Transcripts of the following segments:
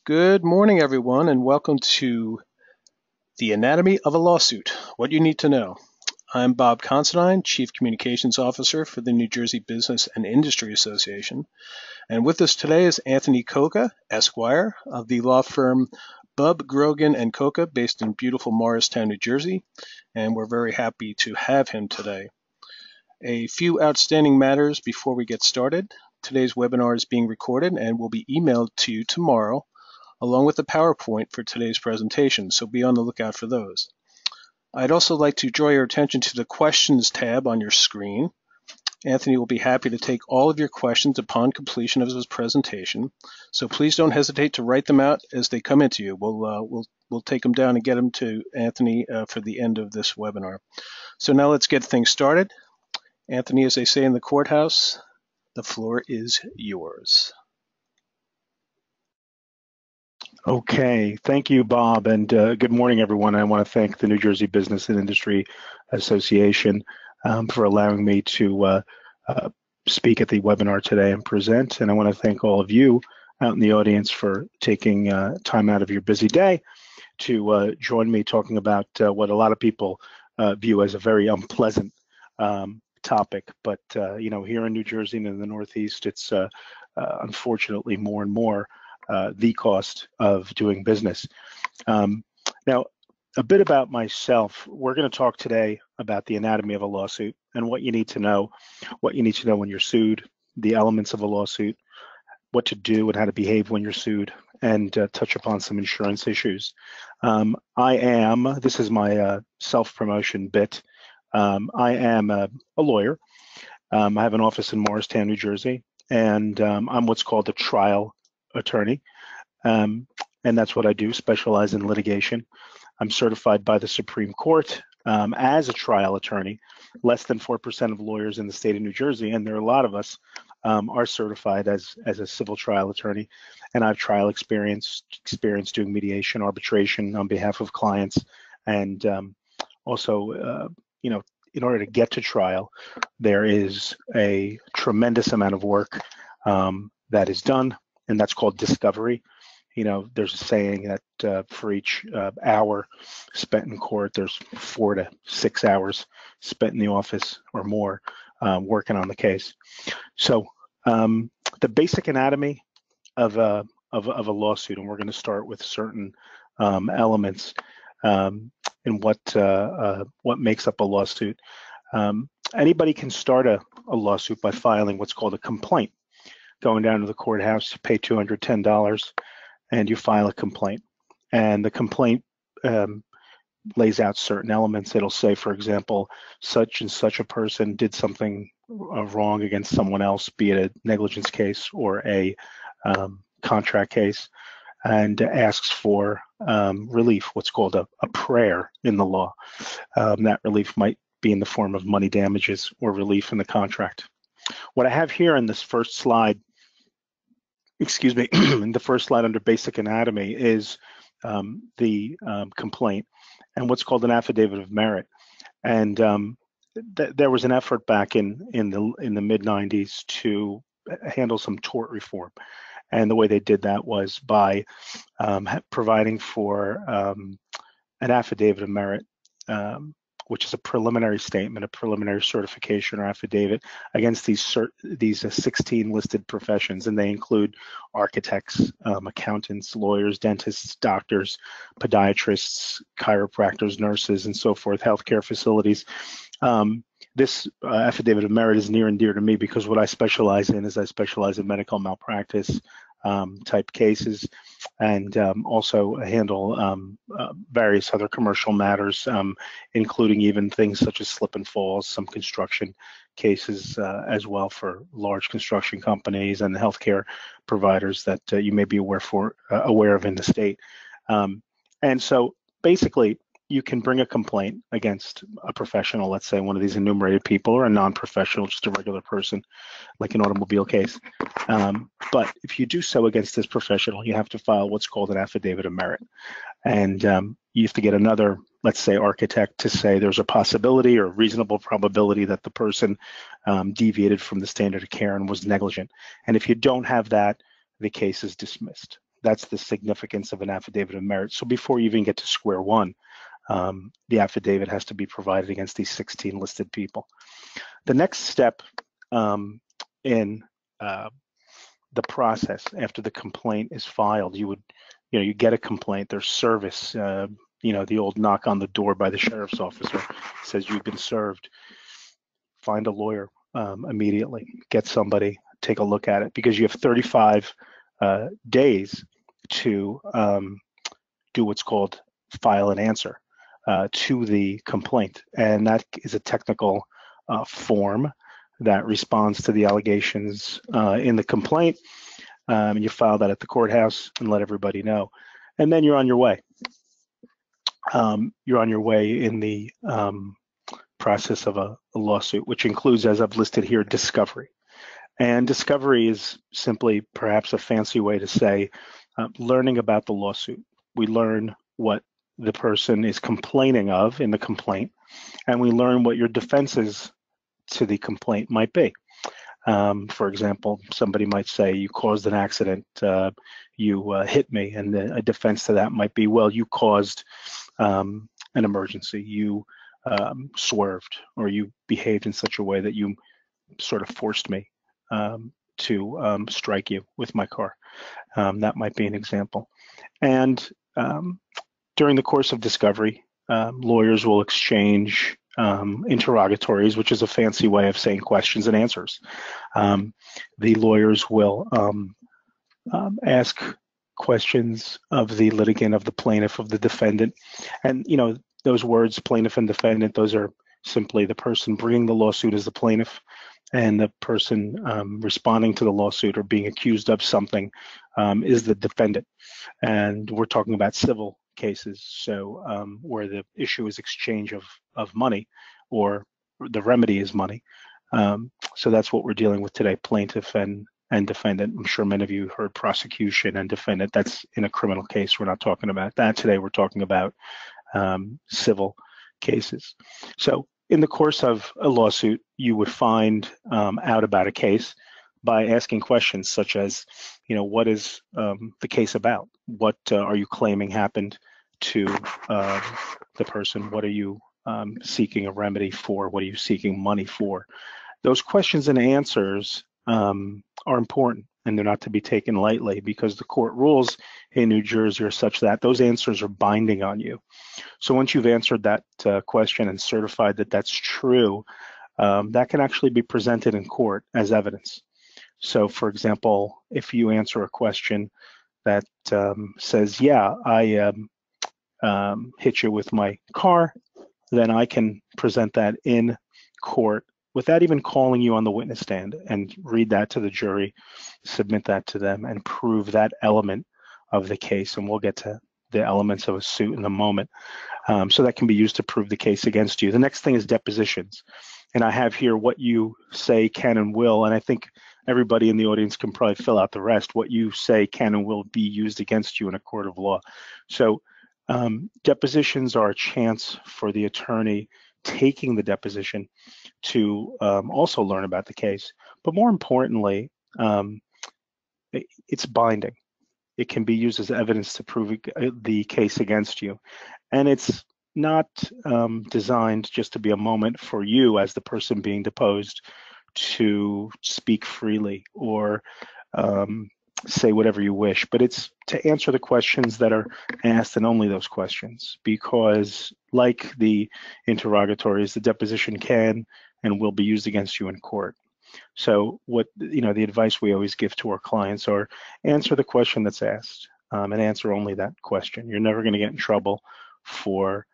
Good morning, everyone, and welcome to The Anatomy of a Lawsuit, What You Need to Know. I'm Bob Considine, Chief Communications Officer for the New Jersey Business and Industry Association. And with us today is Anthony Coca, Esquire, of the law firm Bubb, Grogan & Coca, based in beautiful Morristown, New Jersey. And we're very happy to have him today. A few outstanding matters before we get started. Today's webinar is being recorded and will be emailed to you tomorrow, along with the PowerPoint for today's presentation, so be on the lookout for those. I'd also like to draw your attention to the Questions tab on your screen. Anthony will be happy to take all of your questions upon completion of his presentation, so please don't hesitate to write them out as they come into you. We'll take them down and get them to Anthony for the end of this webinar. So now let's get things started. Anthony, as they say in the courthouse, the floor is yours. Okay, thank you, Bob, and good morning, everyone. I want to thank the New Jersey Business and Industry Association for allowing me to speak at the webinar today and present. And I want to thank all of you out in the audience for taking time out of your busy day to join me talking about what a lot of people view as a very unpleasant topic. But, you know, here in New Jersey and in the Northeast, it's unfortunately more and more the cost of doing business. Now, a bit about myself. We're going to talk today about the anatomy of a lawsuit and what you need to know when you're sued, the elements of a lawsuit, what to do and how to behave when you're sued, and touch upon some insurance issues. This is my self-promotion bit. I am a lawyer. I have an office in Morristown, New Jersey, and I'm what's called a trial attorney, and that's what I do, specialize in litigation. I'm certified by the Supreme Court as a trial attorney. Less than 4% of lawyers in the state of New Jersey, and there are a lot of us, are certified as a civil trial attorney, and I have trial experience doing mediation, arbitration on behalf of clients, and also, you know, in order to get to trial, there is a tremendous amount of work that is done, and that's called discovery. You know, there's a saying that for each hour spent in court, there's 4 to 6 hours spent in the office or more working on the case. So the basic anatomy of a lawsuit, and we're going to start with certain elements in what makes up a lawsuit. Anybody can start a lawsuit by filing what's called a complaint. Going down to the courthouse, you pay $210 and you file a complaint. And the complaint lays out certain elements. It'll say, for example, such and such a person did something wrong against someone else, be it a negligence case or a contract case, and asks for relief, what's called a prayer in the law. That relief might be in the form of money damages or relief in the contract. What I have here in this first slide, in the first slide under basic anatomy is the complaint and what's called an affidavit of merit. And there was an effort back in the mid-90s to handle some tort reform. And the way they did that was by providing for an affidavit of merit, which is a preliminary statement, a preliminary certification or affidavit against these 16 listed professions, and they include architects, accountants, lawyers, dentists, doctors, podiatrists, chiropractors, nurses, and so forth, healthcare facilities. This affidavit of merit is near and dear to me because what I specialize in is I specialize in medical malpractice type cases, and also handle various other commercial matters, including even things such as slip and falls, some construction cases as well for large construction companies and healthcare providers that you may be aware of in the state. And so basically, you can bring a complaint against a professional, let's say one of these enumerated people, or a non-professional, just a regular person, like an automobile case. But if you do so against this professional, you have to file what's called an affidavit of merit. And you have to get another, let's say, architect to say there's a possibility or reasonable probability that the person deviated from the standard of care and was negligent. And if you don't have that, the case is dismissed. That's the significance of an affidavit of merit. So before you even get to square one, the affidavit has to be provided against these 16 listed people. The next step in the process after the complaint is filed, you get a complaint. There's service. The old knock on the door by the sheriff's officer says you've been served. Find a lawyer immediately. Get somebody, take a look at it, because you have 35 days to do what's called file an answer to the complaint, and that is a technical form that responds to the allegations in the complaint. You file that at the courthouse and let everybody know, and then you're on your way. You're on your way in the process of a lawsuit, which includes, as I've listed here, discovery. And discovery is simply perhaps a fancy way to say learning about the lawsuit. We learn what the person is complaining of in the complaint, and we learn what your defenses to the complaint might be. For example, somebody might say you caused an accident, you hit me, and a defense to that might be, well, you caused an emergency, you swerved, or you behaved in such a way that you sort of forced me to strike you with my car. That might be an example. And during the course of discovery, lawyers will exchange interrogatories, which is a fancy way of saying questions and answers. The lawyers will ask questions of the litigant, of the plaintiff, of the defendant. And, those words, plaintiff and defendant, those are simply the person bringing the lawsuit as the plaintiff, and the person responding to the lawsuit or being accused of something is the defendant. And we're talking about civil cases, so where the issue is exchange of money, or the remedy is money. So that's what we're dealing with today, plaintiff and defendant. I'm sure many of you heard prosecution and defendant. That's in a criminal case. We're not talking about that today. We're talking about civil cases. So in the course of a lawsuit, you would find out about a case by asking questions such as, what is the case about? What are you claiming happened to the person? What are you seeking a remedy for? What are you seeking money for? Those questions and answers are important, and they're not to be taken lightly, because the court rules in New Jersey are such that those answers are binding on you. So once you've answered that question and certified that that's true, that can actually be presented in court as evidence. So, for example, if you answer a question that says, yeah, I hit you with my car, then I can present that in court without even calling you on the witness stand, and read that to the jury, submit that to them, and prove that element of the case. And we'll get to the elements of a suit in a moment. So that can be used to prove the case against you. The next thing is depositions. And I have here what you say can and will, and I think everybody in the audience can probably fill out the rest. What you say can and will be used against you in a court of law. So depositions are a chance for the attorney taking the deposition to also learn about the case. But more importantly, it's binding. It can be used as evidence to prove the case against you. And it's not designed just to be a moment for you as the person being deposed to speak freely or say whatever you wish, but it's to answer the questions that are asked, and only those questions, because like the interrogatories, the deposition can and will be used against you in court. So what, the advice we always give to our clients are answer the question that's asked, and answer only that question. You're never going to get in trouble for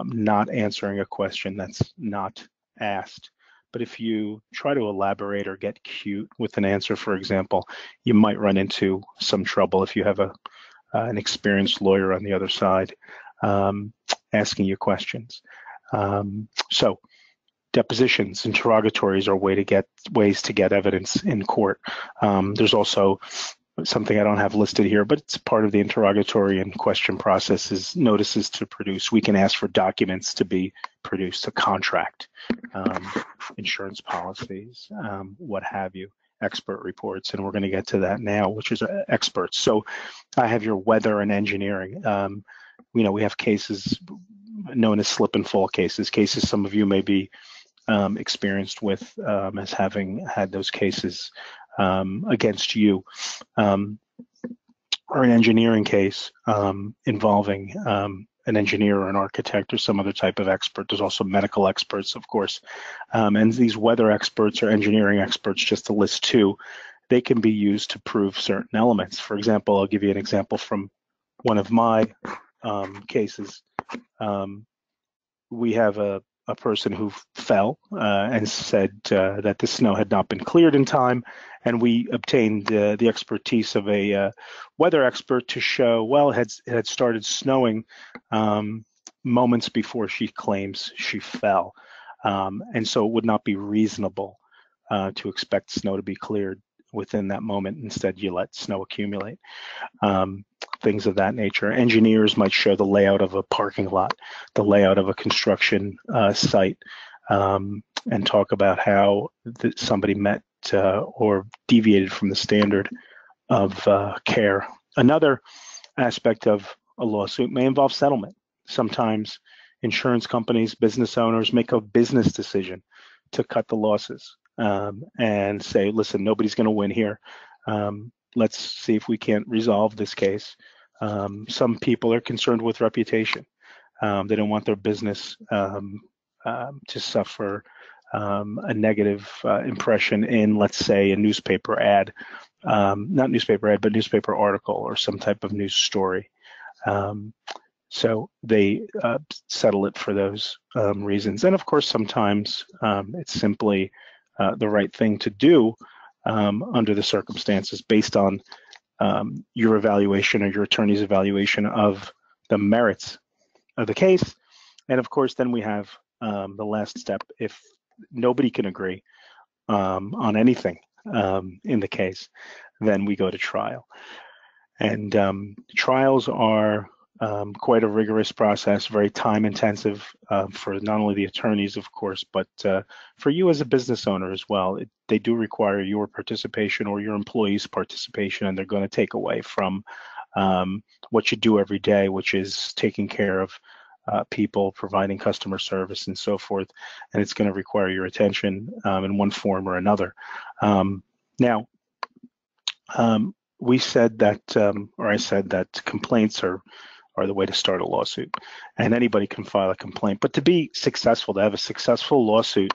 not answering a question that's not asked. But if you try to elaborate or get cute with an answer, for example, you might run into some trouble if you have an experienced lawyer on the other side asking you questions. So depositions, interrogatories are ways to get evidence in court. There's also something I don't have listed here, but it's part of the interrogatory and question process is notices to produce. We can ask for documents to be produced, a contract, insurance policies, what have you. expert reports, and we're going to get to that now, which is experts. So I have your weather and engineering. We have cases known as slip and fall cases some of you may be experienced with as having had those cases against you, or an engineering case involving an engineer or an architect or some other type of expert. There's also medical experts, of course. And these weather experts or engineering experts, just to list two, they can be used to prove certain elements. For example, I'll give you an example from one of my cases. We have a person who fell and said that the snow had not been cleared in time, and we obtained the expertise of a weather expert to show, well, it had started snowing moments before she claims she fell, and so it would not be reasonable to expect snow to be cleared within that moment. Instead, you let snow accumulate. Things of that nature. Engineers might show the layout of a parking lot, the layout of a construction site, and talk about how somebody met or deviated from the standard of care. Another aspect of a lawsuit may involve settlement. Sometimes insurance companies, business owners make a business decision to cut the losses and say, listen, nobody's going to win here. Let's see if we can't resolve this case. Some people are concerned with reputation. They don't want their business to suffer a negative impression in, let's say, a newspaper ad, not newspaper ad, but newspaper article or some type of news story. So they settle it for those reasons. And of course, sometimes it's simply the right thing to do under the circumstances based on your evaluation or your attorney's evaluation of the merits of the case. And of course, then we have the last step. If nobody can agree on anything in the case, then we go to trial. And trials are quite a rigorous process, very time intensive for not only the attorneys, of course, but for you as a business owner as well. They do require your participation or your employees' participation, and they're going to take away from what you do every day, which is taking care of people, providing customer service and so forth. And it's going to require your attention in one form or another. Now, we said that, or I said that complaints are the way to start a lawsuit, and anybody can file a complaint. But to be successful, to have a successful lawsuit,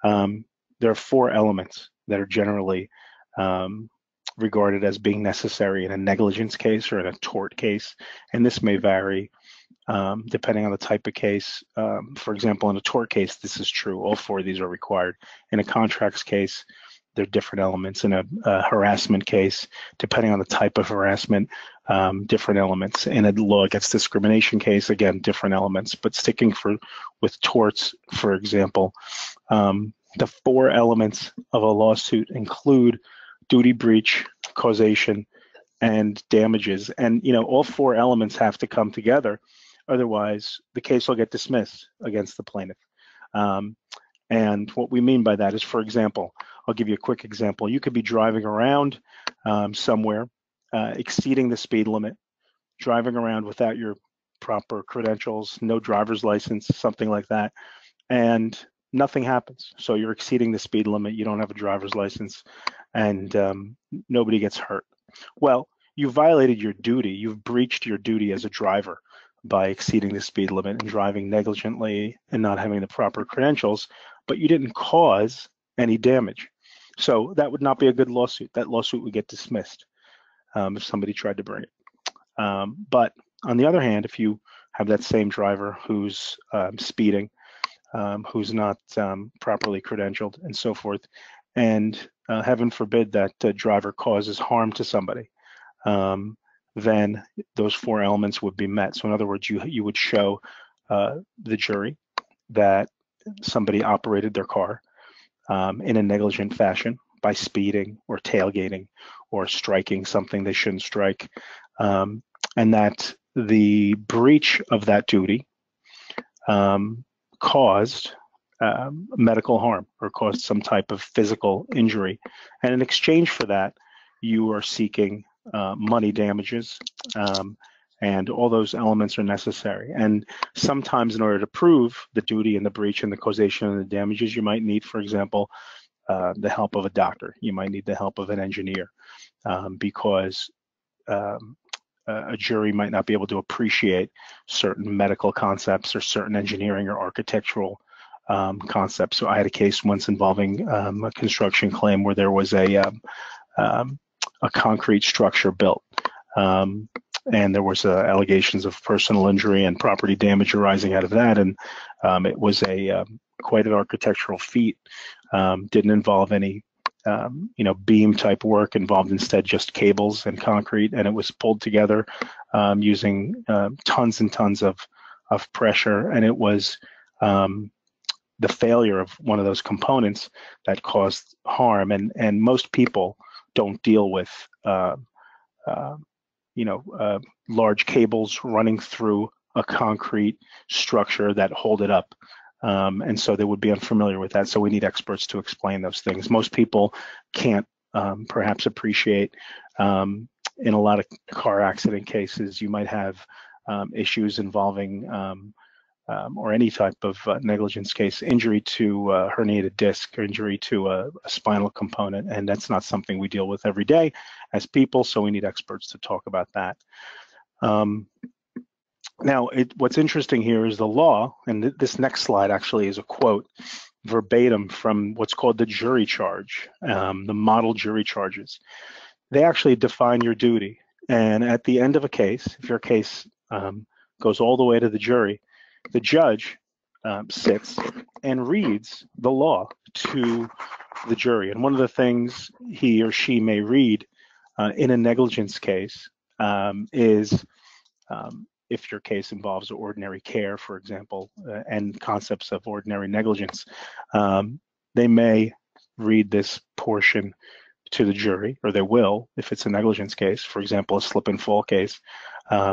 there are four elements that are generally regarded as being necessary in a negligence case or in a tort case, and this may vary depending on the type of case. For example, in a tort case, this is true. All four of these are required. In a contracts case, there are different elements. In a harassment case, depending on the type of harassment, different elements. In a law against discrimination case, again, different elements. But sticking with torts, for example, the four elements of a lawsuit include duty breach, causation, and damages. And all four elements have to come together. Otherwise, the case will get dismissed against the plaintiff. And what we mean by that is, for example, I'll give you a quick example. You could be driving around somewhere, exceeding the speed limit, driving around without your proper credentials, no driver's license, something like that, and nothing happens. So you're exceeding the speed limit, you don't have a driver's license, and nobody gets hurt. Well, you violated your duty. You've breached your duty as a driver by exceeding the speed limit and driving negligently and not having the proper credentials, but you didn't cause any damage. So that would not be a good lawsuit. That lawsuit would get dismissed if somebody tried to bring it. But on the other hand, if you have that same driver who's speeding, who's not properly credentialed and so forth, and heaven forbid that driver causes harm to somebody, then those four elements would be met. So in other words, you would show the jury that somebody operated their car in a negligent fashion by speeding or tailgating or striking something they shouldn't strike, and that the breach of that duty caused medical harm or caused some type of physical injury. And in exchange for that, you are seeking money damages, and all those elements are necessary. And sometimes in order to prove the duty and the breach and the causation and the damages, you might need, for example, the help of a doctor. You might need the help of an engineer, because a jury might not be able to appreciate certain medical concepts or certain engineering or architectural concepts. So I had a case once involving a construction claim where there was a concrete structure built, and there was allegations of personal injury and property damage arising out of that. And it was quite an architectural feat. Didn't involve any beam type work, involved instead just cables and concrete, and it was pulled together using tons and tons of pressure, and it was the failure of one of those components that caused harm. And most people don't deal with large cables running through a concrete structure that hold it up. And so they would be unfamiliar with that. So we need experts to explain those things. Most people can't perhaps appreciate. In a lot of car accident cases, you might have issues involving or any type of negligence case, injury to a herniated disc or injury to a spinal component. And that's not something we deal with every day as people. So we need experts to talk about that. Now, what's interesting here is the law, and this next slide actually is a quote verbatim from what's called the jury charge, the model jury charges. They actually define your duty. And at the end of a case, if your case goes all the way to the jury, the judge sits and reads the law to the jury. And one of the things he or she may read in a negligence case is if your case involves ordinary care, for example, and concepts of ordinary negligence, they may read this portion to the jury, or they will if it's a negligence case. For example, a slip and fall case,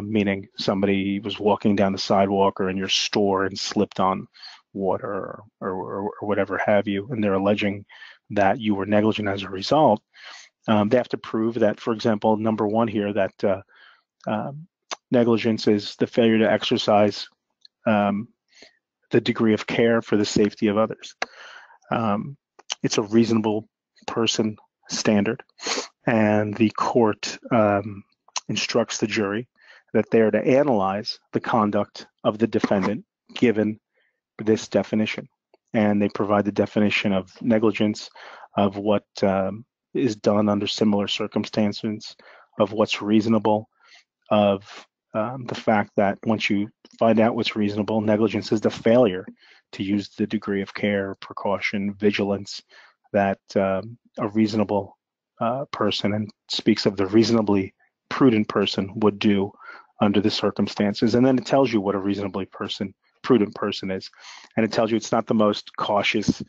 meaning somebody was walking down the sidewalk or in your store and slipped on water or whatever have you, and they're alleging that you were negligent as a result. They have to prove that, for example, number one here, that negligence is the failure to exercise the degree of care for the safety of others. It's a reasonable person standard, and the court instructs the jury that they are to analyze the conduct of the defendant given this definition. And they provide the definition of negligence, of what is done under similar circumstances, of what's reasonable, of the fact that once you find out what's reasonable, negligence is the failure to use the degree of care, precaution, vigilance that a reasonable person, and speaks of the reasonably prudent person, would do under the circumstances. And then it tells you what a reasonably prudent person is. And it tells you it's not the most cautious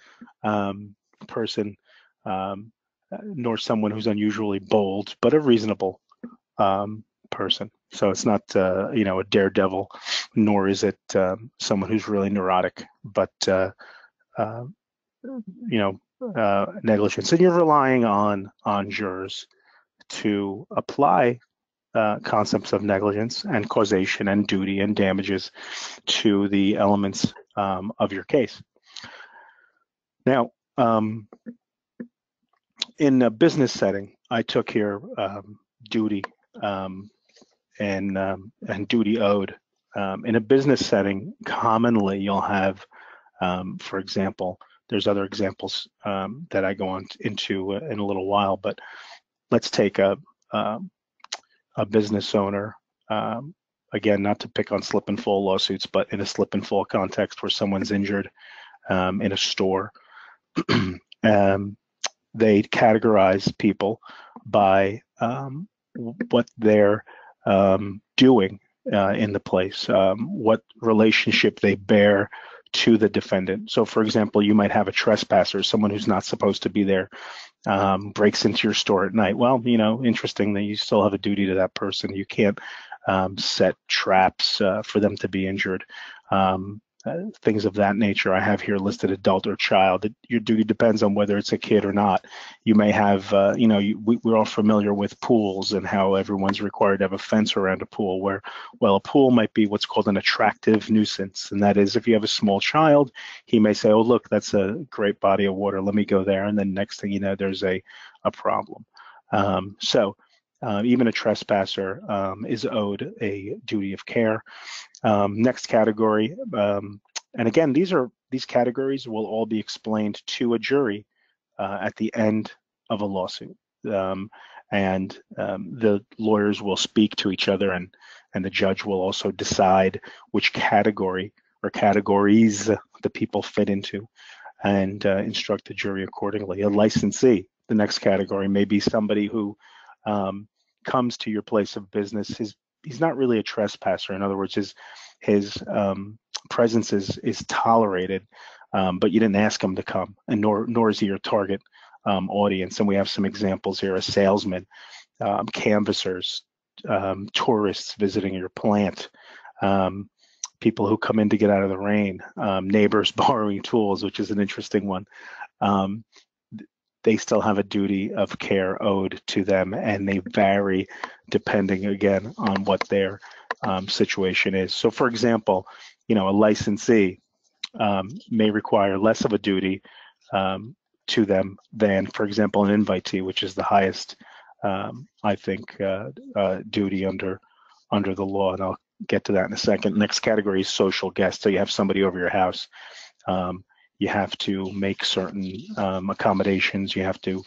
person, nor someone who's unusually bold, but a reasonable person. So it's not a daredevil, nor is it someone who's really neurotic, but negligence. And you're relying on jurors to apply concepts of negligence and causation and duty and damages to the elements of your case. Now, in a business setting, I took here duty and duty owed. In a business setting, commonly you'll have, for example, there's other examples that I go on into in a little while, but let's take a business owner, again, not to pick on slip and fall lawsuits, but in a slip and fall context where someone's injured in a store. They categorize people by what they're doing in the place, what relationship they bear to the defendant. So, for example, you might have a trespasser, someone who's not supposed to be there, breaks into your store at night. Well, interesting that you still have a duty to that person. You can't set traps for them to be injured. things of that nature. I have here listed adult or child. Your duty depends on whether it's a kid or not. You may have, we're all familiar with pools and how everyone's required to have a fence around a pool where, well, a pool might be what's called an attractive nuisance. And that is if you have a small child, he may say, oh, look, that's a great body of water. Let me go there. And then next thing you know, there's a problem. Even a trespasser is owed a duty of care. Next category, and again, these categories will all be explained to a jury at the end of a lawsuit, the lawyers will speak to each other, and the judge will also decide which category or categories the people fit into, and instruct the jury accordingly. A licensee, the next category, may be somebody who comes to your place of business. He's not really a trespasser. In other words, his presence is tolerated, but you didn't ask him to come, and nor is he your target audience. And we have some examples here: a salesman, canvassers, tourists visiting your plant, people who come in to get out of the rain, neighbors borrowing tools, which is an interesting one. They still have a duty of care owed to them, and they vary depending, again, on what their situation is. So, for example, a licensee may require less of a duty to them than, for example, an invitee, which is the highest, I think, duty under the law, and I'll get to that in a second. Next category is social guest. So you have somebody over your house. You have to make certain accommodations. You have to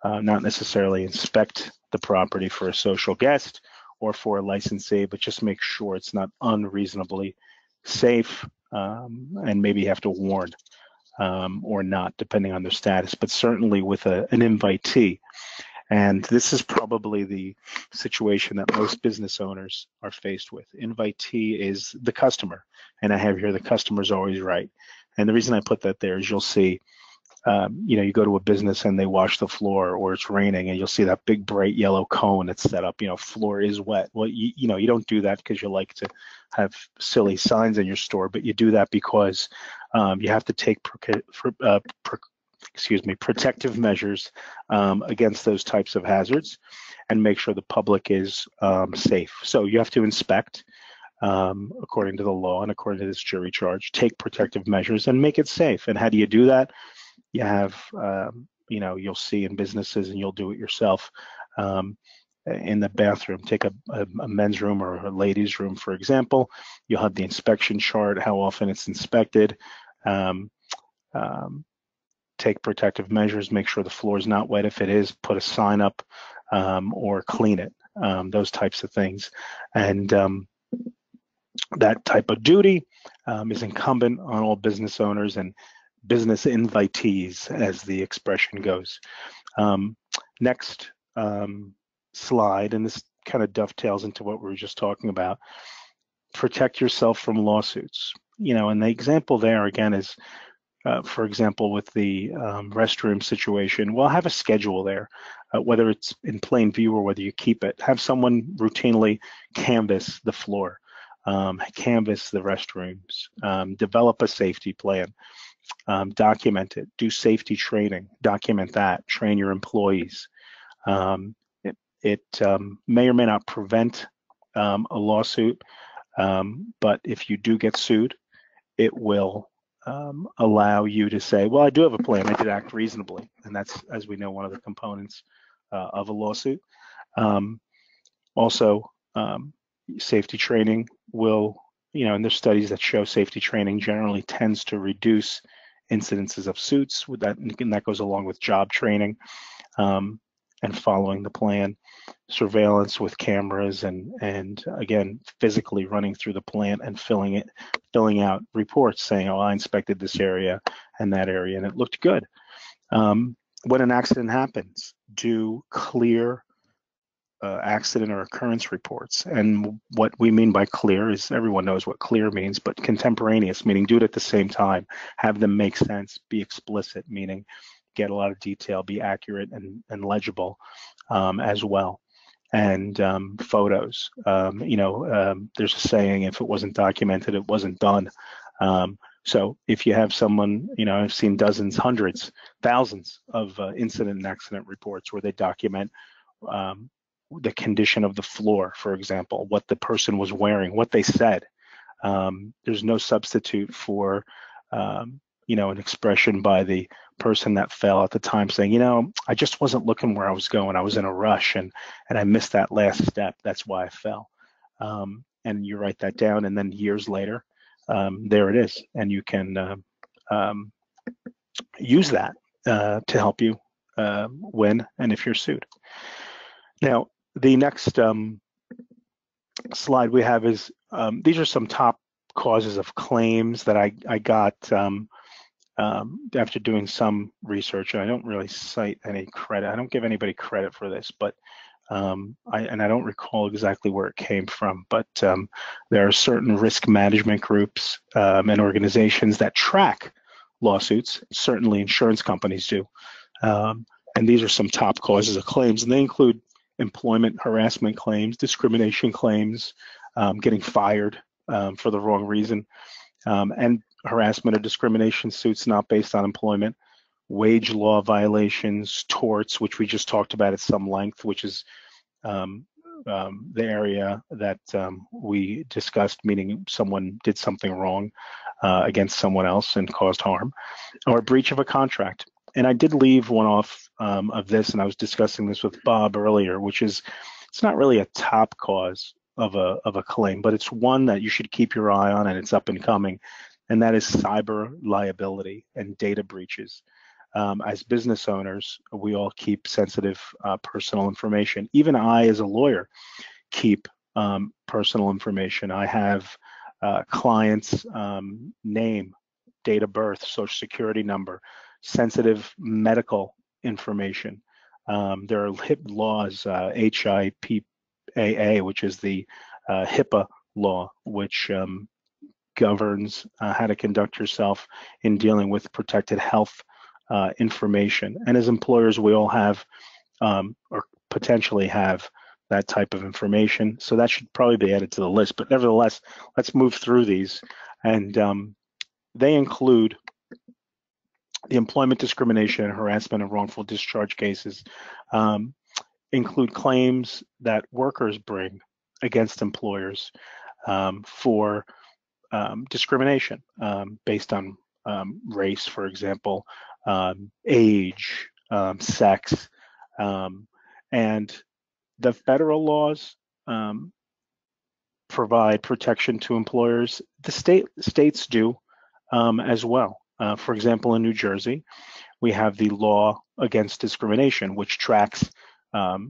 not necessarily inspect the property for a social guest or for a licensee, but just make sure it's not unreasonably safe, and maybe you have to warn or not, depending on their status. But certainly with an invitee, and this is probably the situation that most business owners are faced with. Invitee is the customer, and I have here the customer's always right. And the reason I put that there is you'll see, you go to a business and they wash the floor, or it's raining, and you'll see that big bright yellow cone that's set up, floor is wet. Well, you don't do that because you like to have silly signs in your store, but you do that because you have to take protective measures against those types of hazards and make sure the public is safe. So you have to inspect according to the law and according to this jury charge, take protective measures and make it safe. And how do you do that? You have, you'll see in businesses, and you'll do it yourself, in the bathroom. Take a men's room or a ladies' room, for example. You'll have the inspection chart, how often it's inspected. Take protective measures, make sure the floor is not wet. If it is, put a sign up or clean it, those types of things. And that type of duty is incumbent on all business owners and business invitees, as the expression goes. Next slide, and this kind of dovetails into what we were just talking about. Protect yourself from lawsuits. And the example there again is, for example, with the restroom situation, well, have a schedule there, whether it's in plain view or whether you keep it. Have someone routinely canvass the floor, canvass the restrooms, develop a safety plan, document it, do safety training, document that, train your employees. It may or may not prevent a lawsuit, but if you do get sued, it will allow you to say, well, I do have a plan. I did act reasonably. And that's, as we know, one of the components of a lawsuit. Also, safety training will, and there's studies that show safety training generally tends to reduce incidences of suits, with that, and that goes along with job training and following the plan. Surveillance with cameras and again, physically running through the plant and filling out reports saying, oh, I inspected this area and that area and it looked good. When an accident happens, do clear accident or occurrence reports. And what we mean by clear is, everyone knows what clear means, but contemporaneous, meaning do it at the same time, have them make sense, be explicit, meaning get a lot of detail, be accurate and legible as well. And photos, there's a saying, if it wasn't documented, it wasn't done. So if you have someone, I've seen dozens, hundreds, thousands of incident and accident reports where they document um, the condition of the floor, for example, what the person was wearing, what they said. There's no substitute for, an expression by the person that fell at the time saying, I just wasn't looking where I was going. I was in a rush and I missed that last step. That's why I fell. And you write that down, and then years later, there it is. And you can um, use that to help you when and if you're sued. Now, the next slide we have is these are some top causes of claims that I got after doing some research. And I don't really cite any credit. I don't give anybody credit for this, but I don't recall exactly where it came from. But there are certain risk management groups and organizations that track lawsuits. Certainly, insurance companies do. And these are some top causes of claims, and they include employment harassment claims, discrimination claims, getting fired for the wrong reason, and harassment or discrimination suits not based on employment, wage law violations, torts, which we just talked about at some length, which is the area that we discussed, meaning someone did something wrong against someone else and caused harm, or breach of a contract. And I did leave one off of this, and I was discussing this with Bob earlier, which is it's not really a top cause of a claim, but it's one that you should keep your eye on, and it's up and coming, and that is cyber liability and data breaches. As business owners, we all keep sensitive personal information. Even I, as a lawyer, keep personal information. I have clients' name, date of birth, social security number, sensitive medical information. There are laws, HIPAA, which is the HIPAA law, which governs how to conduct yourself in dealing with protected health information. And as employers, we all have or potentially have that type of information. So that should probably be added to the list. But nevertheless, let's move through these. And they include the employment discrimination, harassment, and wrongful discharge cases, include claims that workers bring against employers for discrimination based on race, for example, age, sex, and the federal laws provide protection to employers. The states do as well. For example, in New Jersey, we have the law against discrimination, which tracks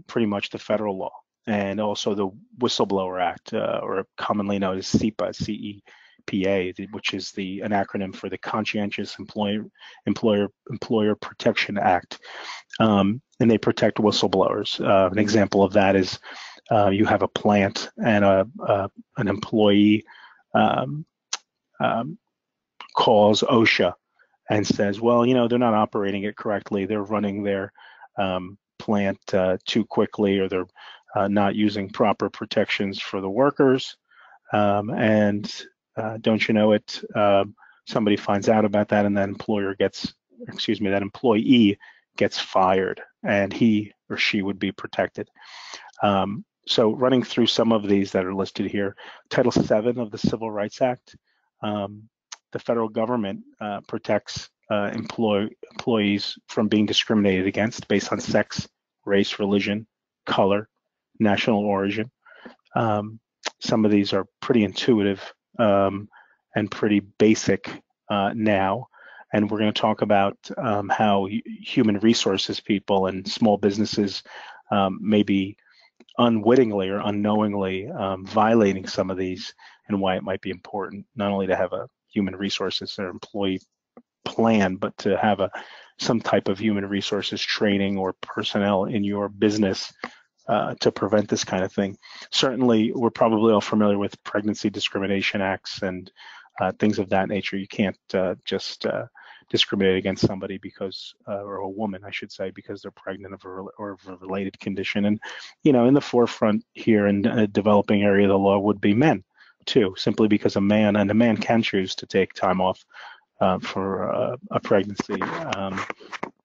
pretty much the federal law, and also the Whistleblower Act, or commonly known as CEPA, CEPA, which is an acronym for the Conscientious Employer Protection Act, and they protect whistleblowers. An example of that is you have a plant and an employee calls OSHA and says, well, they're not operating it correctly. They're running their plant too quickly, or they're not using proper protections for the workers. And don't you know it, somebody finds out about that, and that employee gets fired, and he or she would be protected. So running through some of these that are listed here, Title VII of the Civil Rights Act, the federal government protects employees from being discriminated against based on sex, race, religion, color, national origin. Some of these are pretty intuitive and pretty basic now. And we're going to talk about how human resources people and small businesses may be unwittingly or unknowingly violating some of these, and why it might be important not only to have a human resources or employee plan, but to have some type of human resources training or personnel in your business to prevent this kind of thing. Certainly, we're probably all familiar with pregnancy discrimination acts and things of that nature. You can't just discriminate against somebody because, or a woman, I should say, because they're pregnant or of a related condition. And, in the forefront here in a developing area of the law would be men. too, simply because a man can choose to take time off for a pregnancy.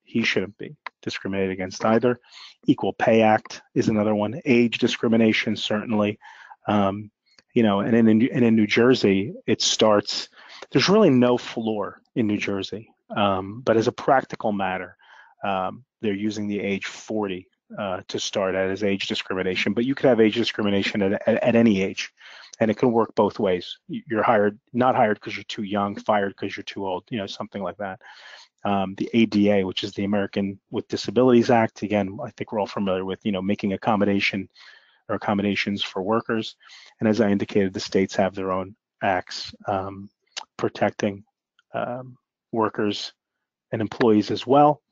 He shouldn't be discriminated against either. Equal Pay Act is another one. Age discrimination, certainly. And in New Jersey, it starts. There's really no floor in New Jersey, but as a practical matter, they're using the age 40 to start at as age discrimination. But you could have age discrimination at any age, and it can work both ways. You're not hired because you're too young, fired because you're too old, something like that. The ADA, which is the American with Disabilities Act, again, I think we're all familiar with, making accommodations for workers. And as I indicated, the states have their own acts protecting workers and employees as well.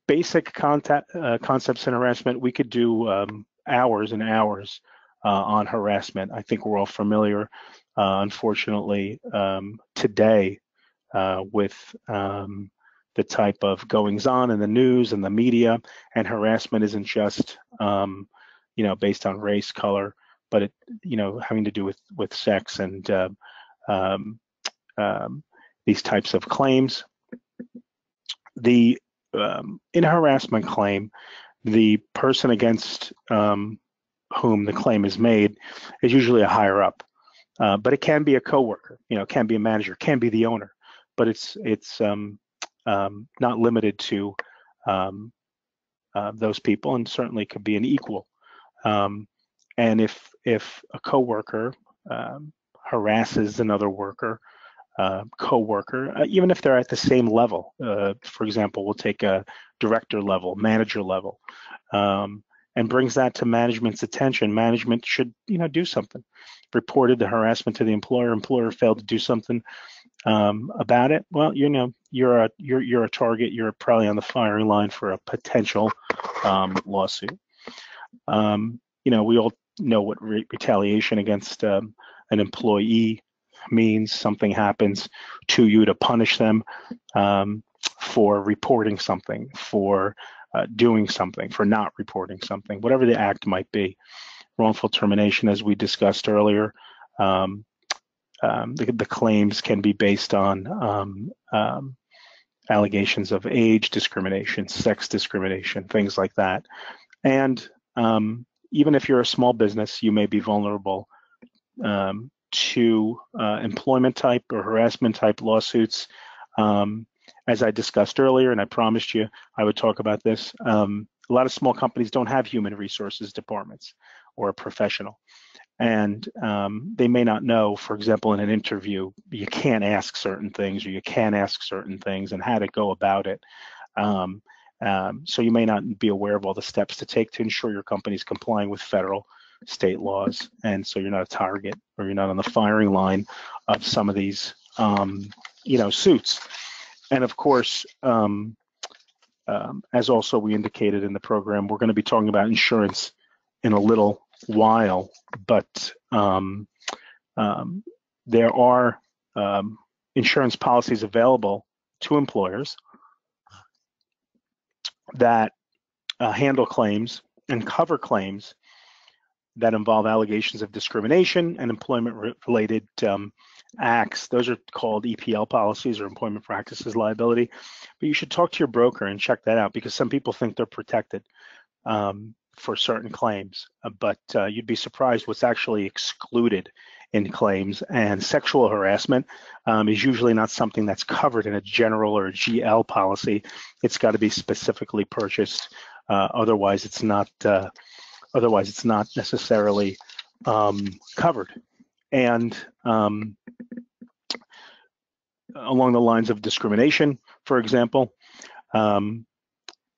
Basic concepts in harassment, we could do hours and hours on harassment. I think we're all familiar, unfortunately, today with the type of goings on in the news and the media, and harassment isn't just based on race, color, but it having to do with sex and these types of claims. In a harassment claim, the person against whom the claim is made is usually a higher up, but it can be a coworker, it can be a manager, it can be the owner, but it's not limited to those people, and certainly could be an equal. And if a coworker harasses another worker, coworker, even if they're at the same level, for example, we'll take a director level, manager level, and brings that to management's attention, management should do something. Reported the harassment to the employer failed to do something about it, well, you're a target. You're probably on the firing line for a potential lawsuit. We all know what retaliation against an employee means. Something happens to you to punish them for reporting something, for doing something, for not reporting something, whatever the act might be. Wrongful termination, as we discussed earlier. The claims can be based on allegations of age discrimination, sex discrimination, things like that. And even if you're a small business, you may be vulnerable to employment type or harassment type lawsuits. As I discussed earlier, and I promised you I would talk about this, a lot of small companies don't have human resources departments or a professional. And they may not know, for example, in an interview, you can't ask certain things or you can ask certain things and how to go about it. So you may not be aware of all the steps to take to ensure your company is complying with federal, state laws. And so you're not a target or you're not on the firing line of some of these, suits. And of course, as also we indicated in the program, we're going to be talking about insurance in a little while, but there are insurance policies available to employers that handle claims and cover claims that involve allegations of discrimination and employment-related acts. Those are called EPL policies, or employment practices liability. But you should talk to your broker and check that out, because some people think they're protected for certain claims, but you'd be surprised what's actually excluded in claims. And sexual harassment is usually not something that's covered in a general or a GL policy. It's got to be specifically purchased. Otherwise, it's not necessarily covered. And along the lines of discrimination, for example,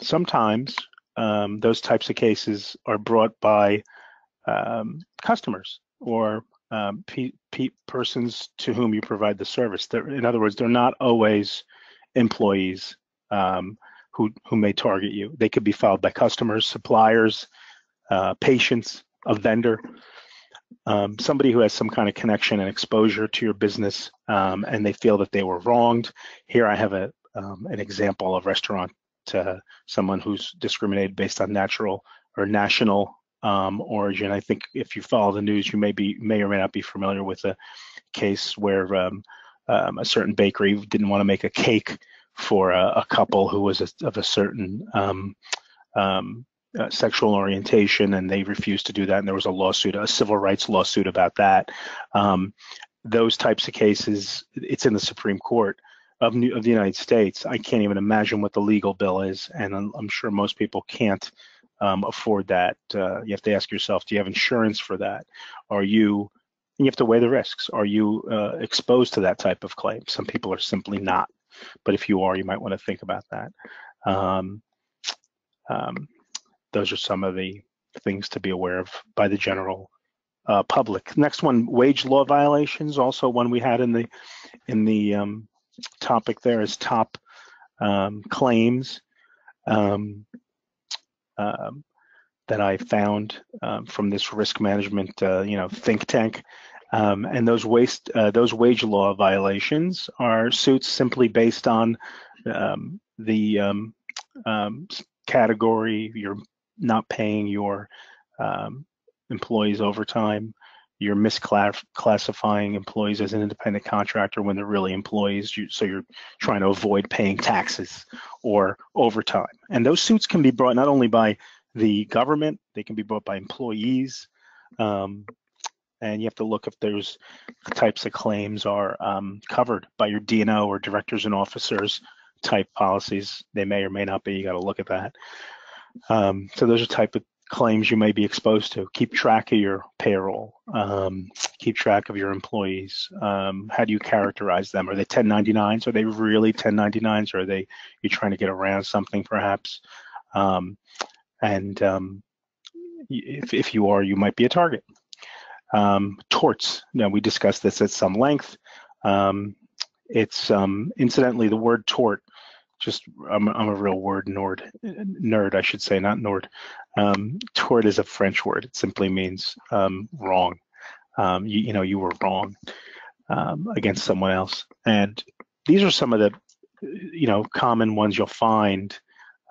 sometimes those types of cases are brought by customers or persons to whom you provide the service. In other words, they're not always employees who may target you. They could be filed by customers, suppliers, patients, a vendor, somebody who has some kind of connection and exposure to your business, and they feel that they were wronged. Here I have an example of restaurant, someone who's discriminated based on natural or national origin. I think if you follow the news, you may or may not be familiar with a case where a certain bakery didn't want to make a cake for a couple who was of a certain sexual orientation, and they refused to do that, and there was a lawsuit, a civil rights lawsuit about that. Those types of cases, it's in the Supreme Court of the United States. I can't even imagine what the legal bill is, and I'm sure most people can't afford that. You have to ask yourself, do you have insurance for that? You have to weigh the risks. Are you exposed to that type of claim? Some people are simply not, but if you are, you might want to think about that. Those are some of the things to be aware of by the general public. Next one, wage law violations. Also one we had in the topic there is top claims that I found from this risk management think tank. And those wage law violations are suits simply based on the category. You're not paying your employees overtime. You're misclassifying employees as an independent contractor when they're really employees. So you're trying to avoid paying taxes or overtime. And those suits can be brought not only by the government, they can be brought by employees. And you have to look if those types of claims are covered by your D&O or directors and officers type policies. They may or may not be. You got to look at that. So those are type of claims you may be exposed to. Keep track of your payroll. Keep track of your employees. How do you characterize them? Are they 1099s? Are they really 1099s? Or are you trying to get around something perhaps? If you are, you might be a target. Torts. Now, we discussed this at some length. It's incidentally, the word tort, I'm a real word nerd, I should say, not nord. Tort is a French word. It simply means wrong. You were wrong against someone else. And these are some of the common ones you'll find.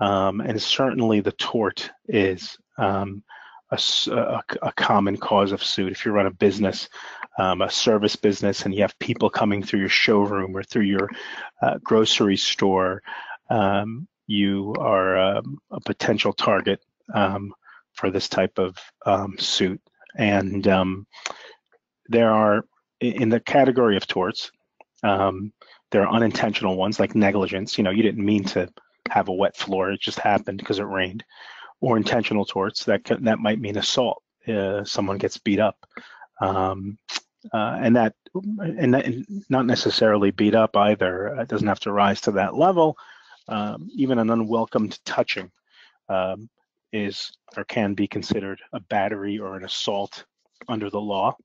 And certainly the tort is a common cause of suit. If you run a business, a service business, and you have people coming through your showroom or through your grocery store, you are a potential target for this type of suit. And there are, in the category of torts, there are unintentional ones like negligence. You didn't mean to have a wet floor, it just happened because it rained. Or intentional torts, that might mean assault. Someone gets beat up, and not necessarily beat up either. It doesn't have to rise to that level. Even an unwelcomed touching is or can be considered a battery or an assault under the law.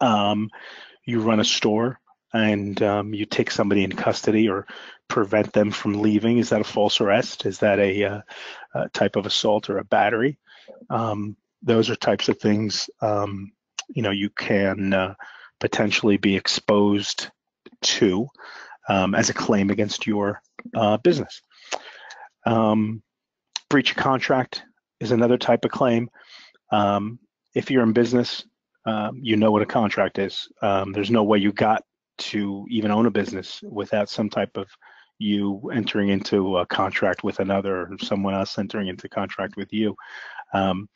You run a store and you take somebody in custody or prevent them from leaving. Is that a false arrest? Is that a type of assault or a battery? Those are types of things you can potentially be exposed to as a claim against your business. Breach of contract is another type of claim. If you're in business, you know what a contract is. There's no way you got to even own a business without some type of you entering into a contract with another, or someone else entering into contract with you. And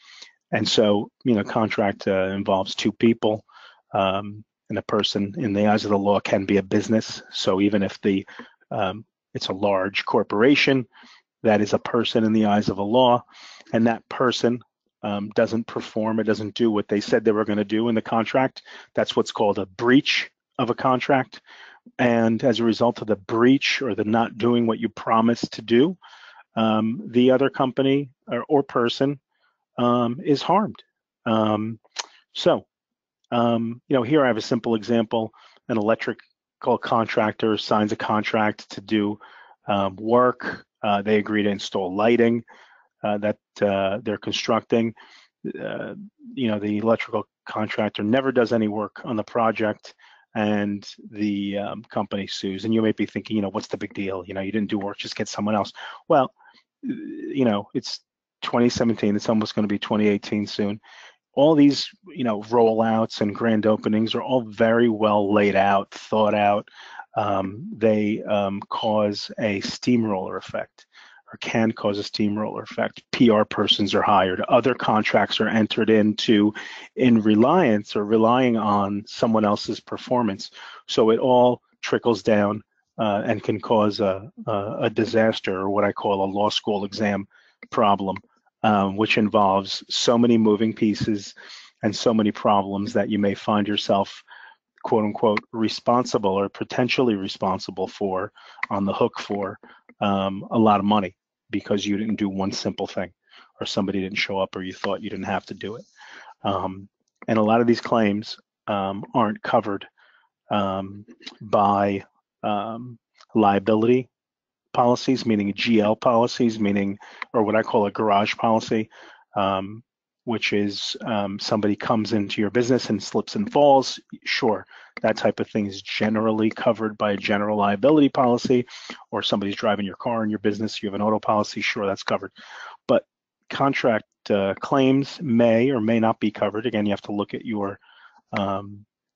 so, contract involves two people, and a person in the eyes of the law can be a business. So even if it's a large corporation, that is a person in the eyes of a law, and that person doesn't perform, it doesn't do what they said they were going to do in the contract. That's what's called a breach of a contract. And as a result of the breach or the not doing what you promised to do, the other company or person is harmed. Here I have a simple example. An electrical contractor signs a contract to do work. They agree to install lighting that they're constructing. The electrical contractor never does any work on the project, and the company sues. And you may be thinking, what's the big deal? You didn't do work, just get someone else. Well, it's 2017. It's almost going to be 2018 soon. All these, rollouts and grand openings are all very well laid out, thought out. They cause a steamroller effect, or can cause a steamroller effect. PR persons are hired. Other contracts are entered into in reliance or relying on someone else's performance. So it all trickles down and can cause a disaster, or what I call a law school exam problem, which involves so many moving pieces and so many problems that you may find yourself, quote unquote, responsible or potentially responsible for, on the hook for a lot of money because you didn't do one simple thing, or somebody didn't show up, or you thought you didn't have to do it. And a lot of these claims aren't covered by liability policies, meaning GL policies, meaning, or what I call a garage policy, which is somebody comes into your business and slips and falls. Sure, that type of thing is generally covered by a general liability policy, or somebody's driving your car in your business, you have an auto policy, sure, that's covered. But contract claims may or may not be covered. Again, you have to look at your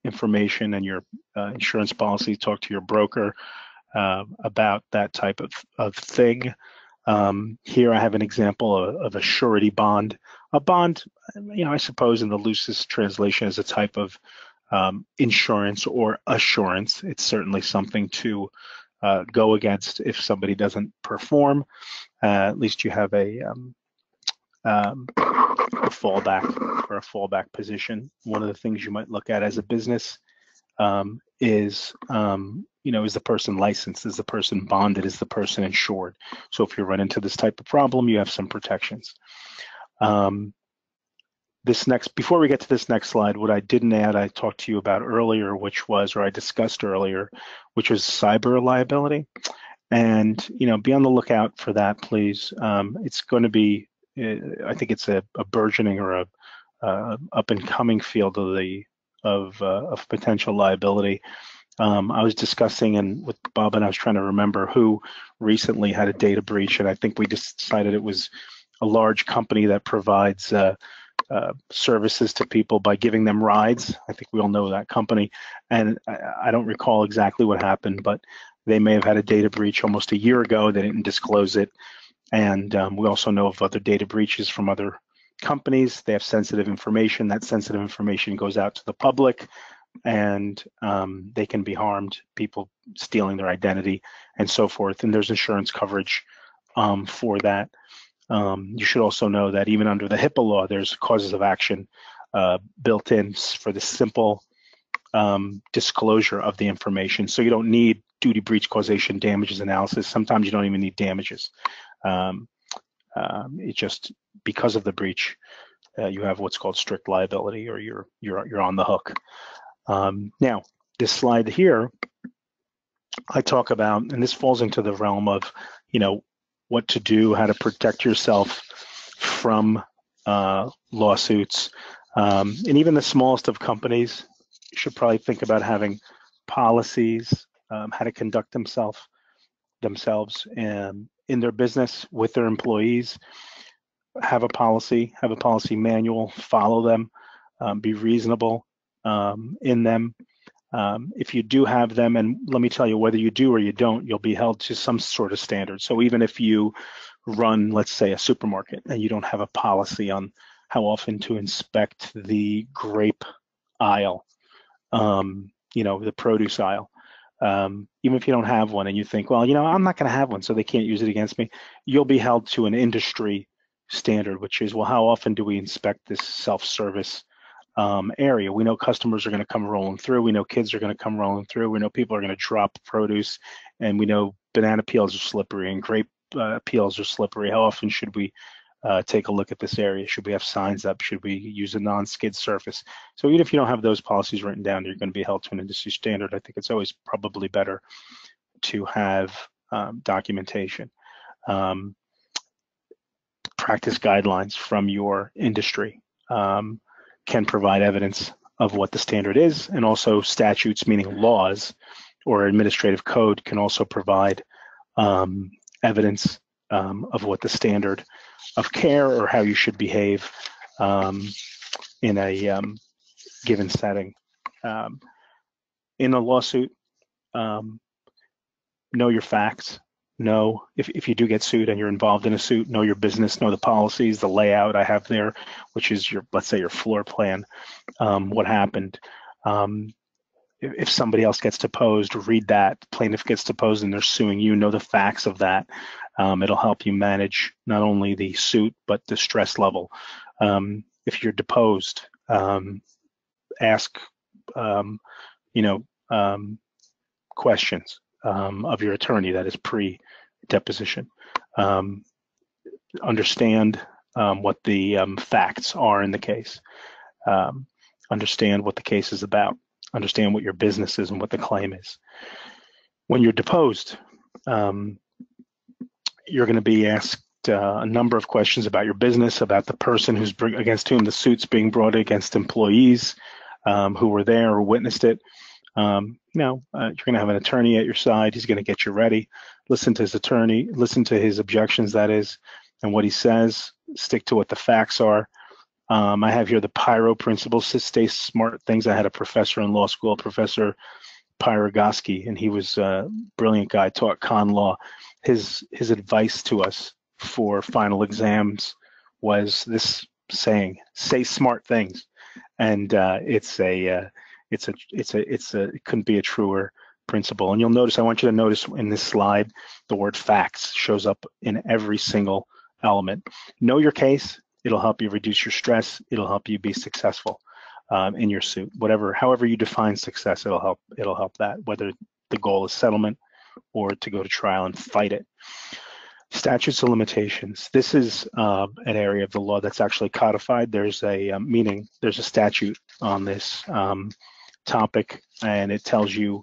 information and your insurance policy, talk to your broker about that type of thing. Here I have an example of a surety bond. A bond, I suppose in the loosest translation, is a type of insurance or assurance. It's certainly something to go against if somebody doesn't perform. At least you have a fallback, or a fallback position. One of the things you might look at as a business is the person licensed, is the person bonded, is the person insured? So if you run into this type of problem, you have some protections. Before we get to this next slide, what I didn't add, I talked to you about earlier, I discussed earlier, which was cyber liability. And, be on the lookout for that, please. It's going to be, I think it's a burgeoning or a up and coming field of potential liability. I was discussing with Bob, and I was trying to remember who recently had a data breach, and I think we decided it was a large company that provides services to people by giving them rides. I think we all know that company, and I don't recall exactly what happened, but they may have had a data breach almost a year ago. They didn't disclose it, and we also know of other data breaches from other companies. They have sensitive information. That sensitive information goes out to the public, and they can be harmed, people stealing their identity and so forth. And there's insurance coverage for that. You should also know that even under the HIPAA law, there's causes of action built in for the simple disclosure of the information. So you don't need duty breach causation damages analysis. Sometimes you don't even need damages. It's just because of the breach, you have what's called strict liability, or you're on the hook. Now, this slide here, I talk about, and this falls into the realm of, what to do, how to protect yourself from lawsuits. And even the smallest of companies should probably think about having policies, how to conduct themselves in their business with their employees. Have a policy manual, follow them, be reasonable in them. If you do have them, and let me tell you, whether you do or you don't, you'll be held to some sort of standard. So even if you run, let's say, a supermarket, and you don't have a policy on how often to inspect the grape aisle, the produce aisle, even if you don't have one and you think, well, I'm not going to have one, so they can't use it against me, you'll be held to an industry standard, which is, well, how often do we inspect this self-service area? We know customers are going to come rolling through. We know kids are going to come rolling through. We know people are going to drop produce, and we know banana peels are slippery and grape peels are slippery. How often should we take a look at this area? Should we have signs up? Should we use a non-skid surface? So even if you don't have those policies written down, you're going to be held to an industry standard. I think it's always probably better to have documentation. Practice guidelines from your industry can provide evidence of what the standard is, and also statutes, meaning laws, or administrative code, can also provide evidence of what the standard of care or how you should behave in a given setting. In a lawsuit, know your facts. Know if you do get sued and you're involved in a suit, know your business, know the policies, the layout I have there, which is your, let's say, your floor plan, what happened. If somebody else gets deposed, read that. The plaintiff gets deposed and they're suing you, know the facts of that. It'll help you manage not only the suit, but the stress level. If you're deposed, ask, questions of your attorney, that is pre-deposition. Understand what the facts are in the case. Understand what the case is about. Understand what your business is and what the claim is. When you're deposed, you're going to be asked a number of questions about your business, about the person who's against whom the suit's being brought, against employees who were there or witnessed it. You're going to have an attorney at your side. He's going to get you ready. Listen to his attorney. Listen to his objections, that is, and what he says. Stick to what the facts are. I have here the PIRO principles, stay smart things. I had a professor in law school, Professor Pyrogoski, and he was a brilliant guy, taught con law. His advice to us for final exams was this saying: "Say smart things," and it couldn't be a truer principle. And you'll notice, I want you to notice in this slide, the word facts shows up in every single element. Know your case. It'll help you reduce your stress. It'll help you be successful in your suit. However you define success, it'll help that, whether the goal is settlement or to go to trial and fight it. Statutes of limitations. This is an area of the law that's actually codified. There's a there's a statute on this topic, and it tells you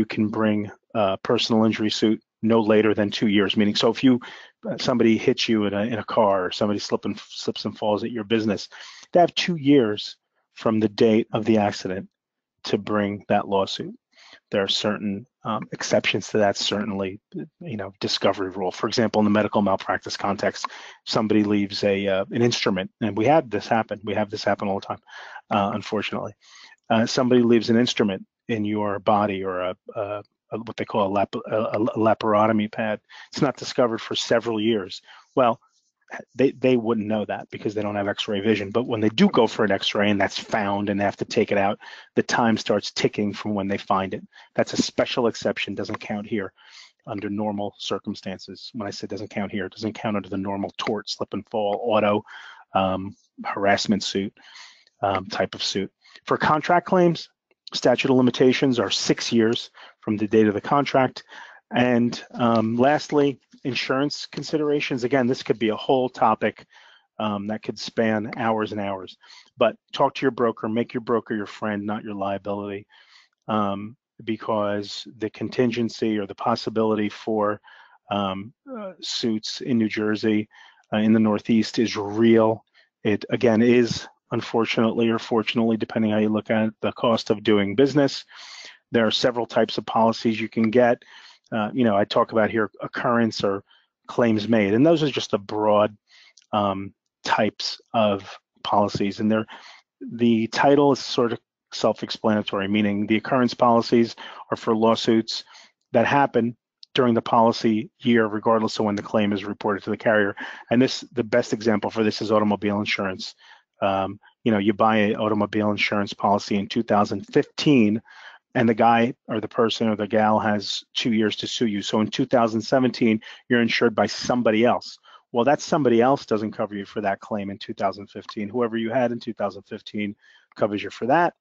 can bring a personal injury suit no later than 2 years. Meaning, so if somebody hits you in a car, or somebody slips and falls at your business, they have 2 years from the date of the accident to bring that lawsuit. There are certain exceptions to that, certainly, discovery rule. For example, in the medical malpractice context, somebody leaves an instrument, and we have this happen all the time, unfortunately. Somebody leaves an instrument in your body, or what they call a laparotomy pad. It's not discovered for several years. Well, they wouldn't know that because they don't have x-ray vision. But when they do go for an x-ray and that's found and they have to take it out, the time starts ticking from when they find it. That's a special exception, doesn't count here under normal circumstances. When I say doesn't count here, it doesn't count under the normal tort, slip and fall, auto, harassment suit type of suit. For contract claims, statute of limitations are 6 years from the date of the contract. And lastly, insurance considerations. Again, this could be a whole topic that could span hours and hours. But talk to your broker, make your broker your friend, not your liability, because the contingency or the possibility for suits in New Jersey, in the Northeast, is real. It, again, is, unfortunately or fortunately, depending how you look at it, the cost of doing business. There are several types of policies you can get. I talk about here occurrence or claims made, and those are just the broad types of policies. And the title is sort of self-explanatory, meaning the occurrence policies are for lawsuits that happen during the policy year, regardless of when the claim is reported to the carrier. And the best example for this is automobile insurance. You buy an automobile insurance policy in 2015, and the guy or the person or the gal has 2 years to sue you. So in 2017, you're insured by somebody else. Well, that somebody else doesn't cover you for that claim in 2015. Whoever you had in 2015 covers you for that.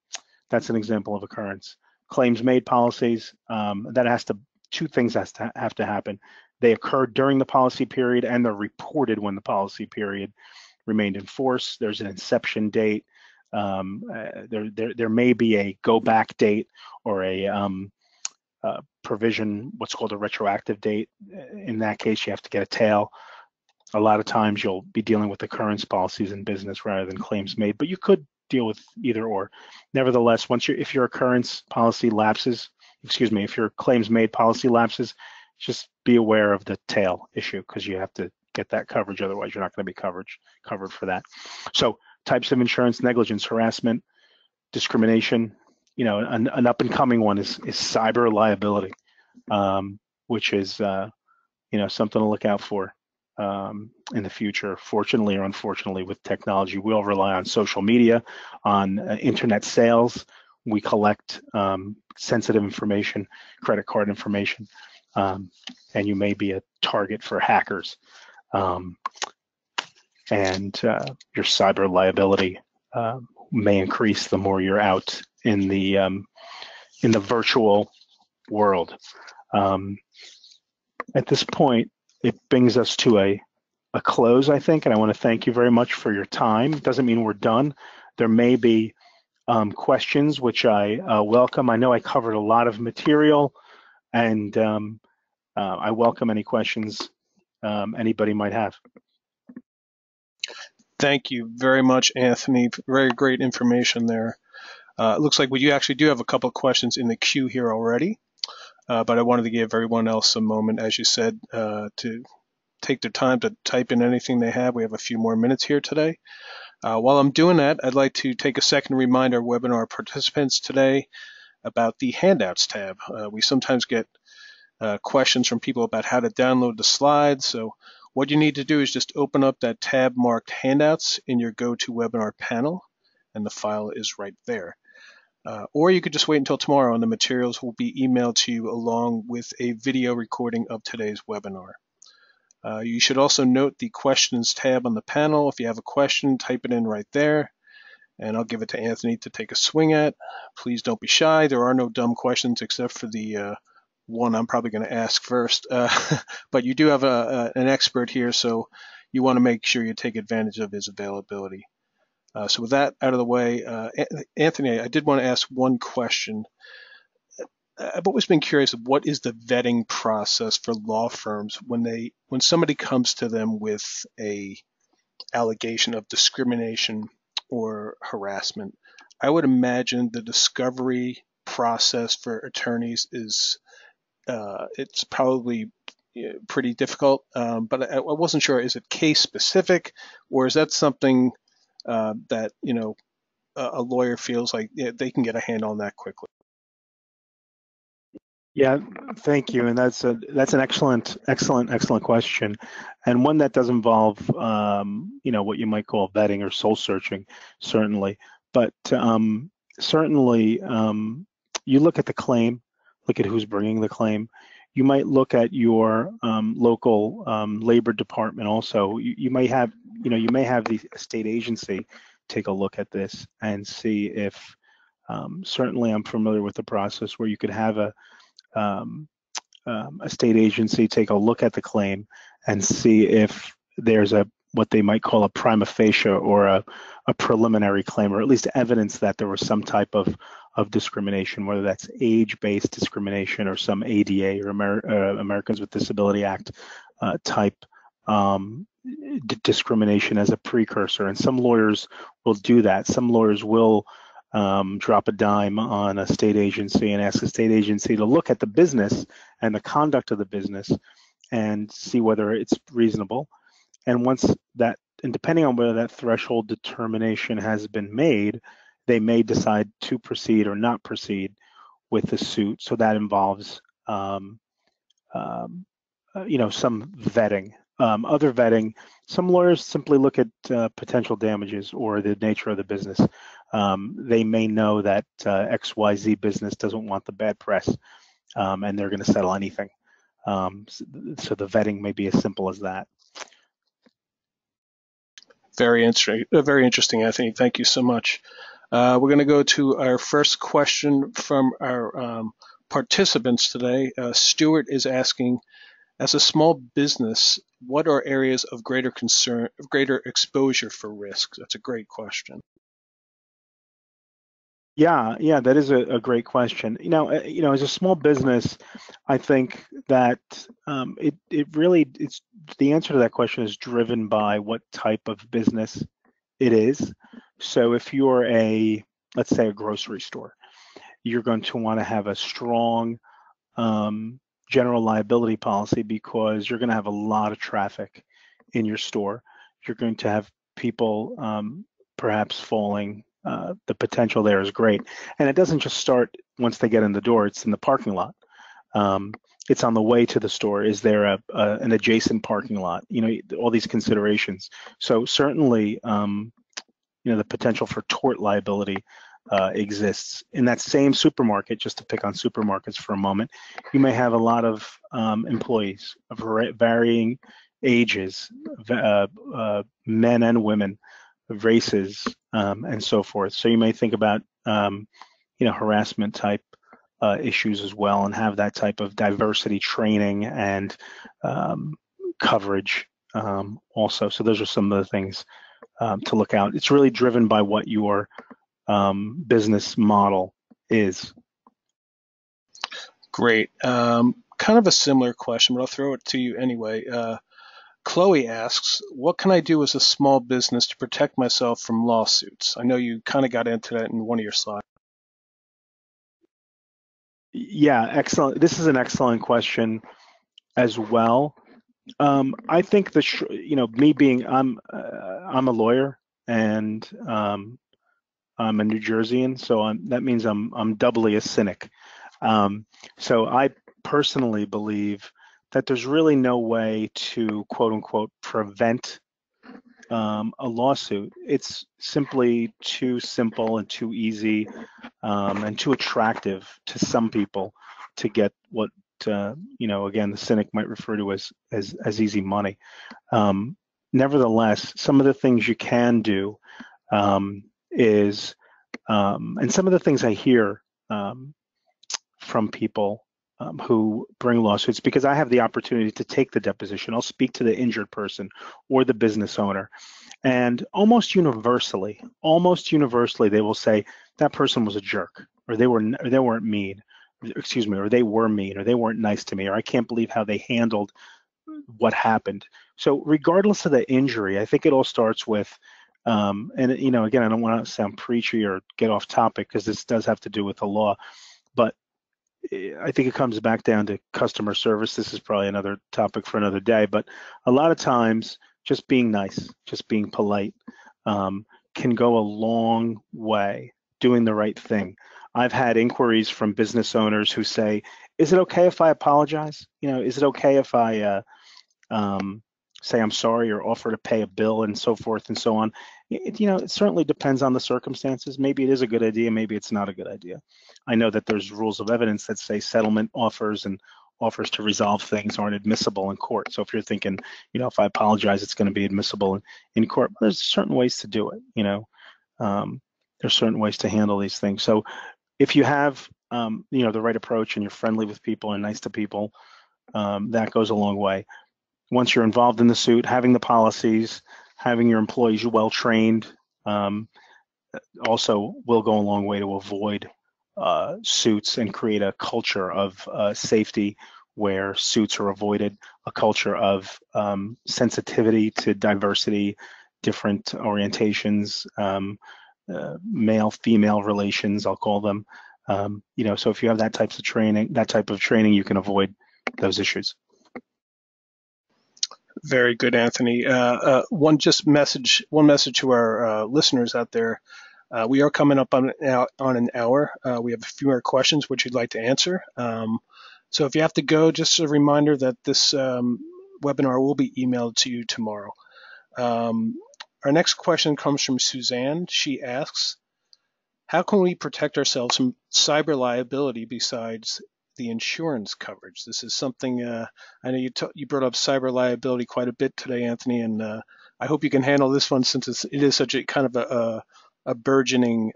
That's an example of occurrence. Claims made policies, two things have to happen. They occurred during the policy period, and they're reported when the policy period remained in force. There's an inception date. There may be a go back date or a provision, what's called a retroactive date. In that case, you have to get a tail. A lot of times you'll be dealing with occurrence policies in business rather than claims made, but you could deal with either or. Nevertheless, if your occurrence policy lapses, if your claims made policy lapses, just be aware of the tail issue, because you have to get that coverage. Otherwise, you're not going to be covered for that. So types of insurance: negligence, harassment, discrimination. An up and coming one is cyber liability, which is something to look out for in the future. Fortunately or unfortunately, with technology, we all rely on social media, on internet sales. We collect sensitive information, credit card information, and you may be a target for hackers. And your cyber liability may increase the more you're out in the virtual world. At this point, it brings us to a close, I think, and I want to thank you very much for your time. It doesn't mean we're done. There may be questions, which I welcome. I know I covered a lot of material, and I welcome any questions anybody might have. Thank you very much, Anthony. Very great information there. It looks like we actually do have a couple of questions in the queue here already, but I wanted to give everyone else a moment, as you said, to take their time to type in anything they have. We have a few more minutes here today. While I'm doing that, I'd like to take a second to remind our webinar participants today about the Handouts tab. We sometimes get questions from people about how to download the slides. So what you need to do is just open up that tab marked Handouts in your GoToWebinar panel, and the file is right there. Or you could just wait until tomorrow, and the materials will be emailed to you along with a video recording of today's webinar. You should also note the Questions tab on the panel. If you have a question, type it in right there, and I'll give it to Anthony to take a swing at. Please don't be shy. There are no dumb questions except for the one I'm probably going to ask first. But you do have an expert here, so you want to make sure you take advantage of his availability. So with that out of the way, Anthony, I did want to ask one question. I've always been curious of what is the vetting process for law firms when somebody comes to them with a allegation of discrimination or harassment. I would imagine the discovery process for attorneys is it's probably pretty difficult, but I wasn't sure, is it case specific, or is that something that a lawyer feels like they can get a handle on that quickly? Yeah, thank you, and that's an excellent question, and one that does involve what you might call vetting or soul searching, certainly. But certainly, you look at the claim, look at who's bringing the claim. You might look at your local labor department also. You may have the state agency take a look at this and see if. Certainly, I'm familiar with the process where you could have a state agency take a look at the claim and see if there's what they might call a prima facie or a preliminary claim, or at least evidence that there was some type of discrimination, whether that's age-based discrimination or some ADA or Americans with Disability Act type discrimination as a precursor. And some lawyers will do that. Some lawyers will drop a dime on a state agency and ask a state agency to look at the business and the conduct of the business and see whether it's reasonable. And once that, and depending on whether that threshold determination has been made, they may decide to proceed or not proceed with the suit. So that involves, some vetting. Other vetting, some lawyers simply look at potential damages or the nature of the business. They may know that XYZ business doesn't want the bad press, and they're going to settle anything. So the vetting may be as simple as that. Very interesting, Anthony. Thank you so much. We're going to go to our first question from our participants today. Stuart is asking, as a small business, what are areas of greater concern, of greater exposure for risk? That's a great question. Yeah, that is a great question. As a small business, I think that it's the answer to that question is driven by what type of business it is. So if you're let's say a grocery store, you're going to want to have a strong general liability policy because you're going to have a lot of traffic in your store. You're going to have people perhaps falling. The potential there is great. And it doesn't just start once they get in the door, it's in the parking lot. It's on the way to the store. Is there an adjacent parking lot? All these considerations. So certainly, the potential for tort liability exists. In that same supermarket, just to pick on supermarkets for a moment, you may have a lot of employees of varying ages, men and women, races, and so forth. So you may think about, harassment type issues as well, and have that type of diversity training and coverage also. So those are some of the things to look out. It's really driven by what your business model is. Great. Kind of a similar question, but I'll throw it to you anyway. Chloe asks, what can I do as a small business to protect myself from lawsuits? I know you kind of got into that in one of your slides. Yeah, excellent. This is an excellent question as well. I think me being I'm a lawyer, and I'm a New Jerseyan, so that means I'm doubly a cynic. So I personally believe that there's really no way to quote unquote prevent a lawsuit. It's simply too simple and too easy and too attractive to some people to get what again, the cynic might refer to as easy money. Nevertheless, some of the things you can do is, and some of the things I hear from people who bring lawsuits, because I have the opportunity to take the deposition. I'll speak to the injured person or the business owner, and almost universally, they will say that person was a jerk, or they weren't mean, or they were mean, or they weren't nice to me, or I can't believe how they handled what happened. So regardless of the injury, I think it all starts with, and again, I don't want to sound preachy or get off topic because this does have to do with the law, but I think it comes back down to customer service. This is probably another topic for another day, but a lot of times just being nice, just being polite can go a long way, doing the right thing. I've had inquiries from business owners who say, is it okay if I apologize? Is it okay if I say I'm sorry or offer to pay a bill and so forth and so on? It certainly depends on the circumstances. Maybe it is a good idea, maybe it's not a good idea. I know that there's rules of evidence that say settlement offers and offers to resolve things aren't admissible in court. So if you're thinking, if I apologize, it's going to be admissible in court, there's certain ways to do it. There's certain ways to handle these things. So if you have, the right approach and you're friendly with people and nice to people, that goes a long way. Once you're involved in the suit, having the policies, having your employees well trained, also will go a long way to avoid suits and create a culture of safety where suits are avoided, a culture of sensitivity to diversity, different orientations, male-female relations, I'll call them. So if you have that type of training, you can avoid those issues. Very good, Anthony. One message to our listeners out there. We are coming up on an hour. We have a few more questions which you'd like to answer. So if you have to go, just a reminder that this webinar will be emailed to you tomorrow. Our next question comes from Suzanne. She asks, how can we protect ourselves from cyber liability besides the insurance coverage? This is something, I know you brought up cyber liability quite a bit today, Anthony, and I hope you can handle this one since it is such a kind of a burgeoning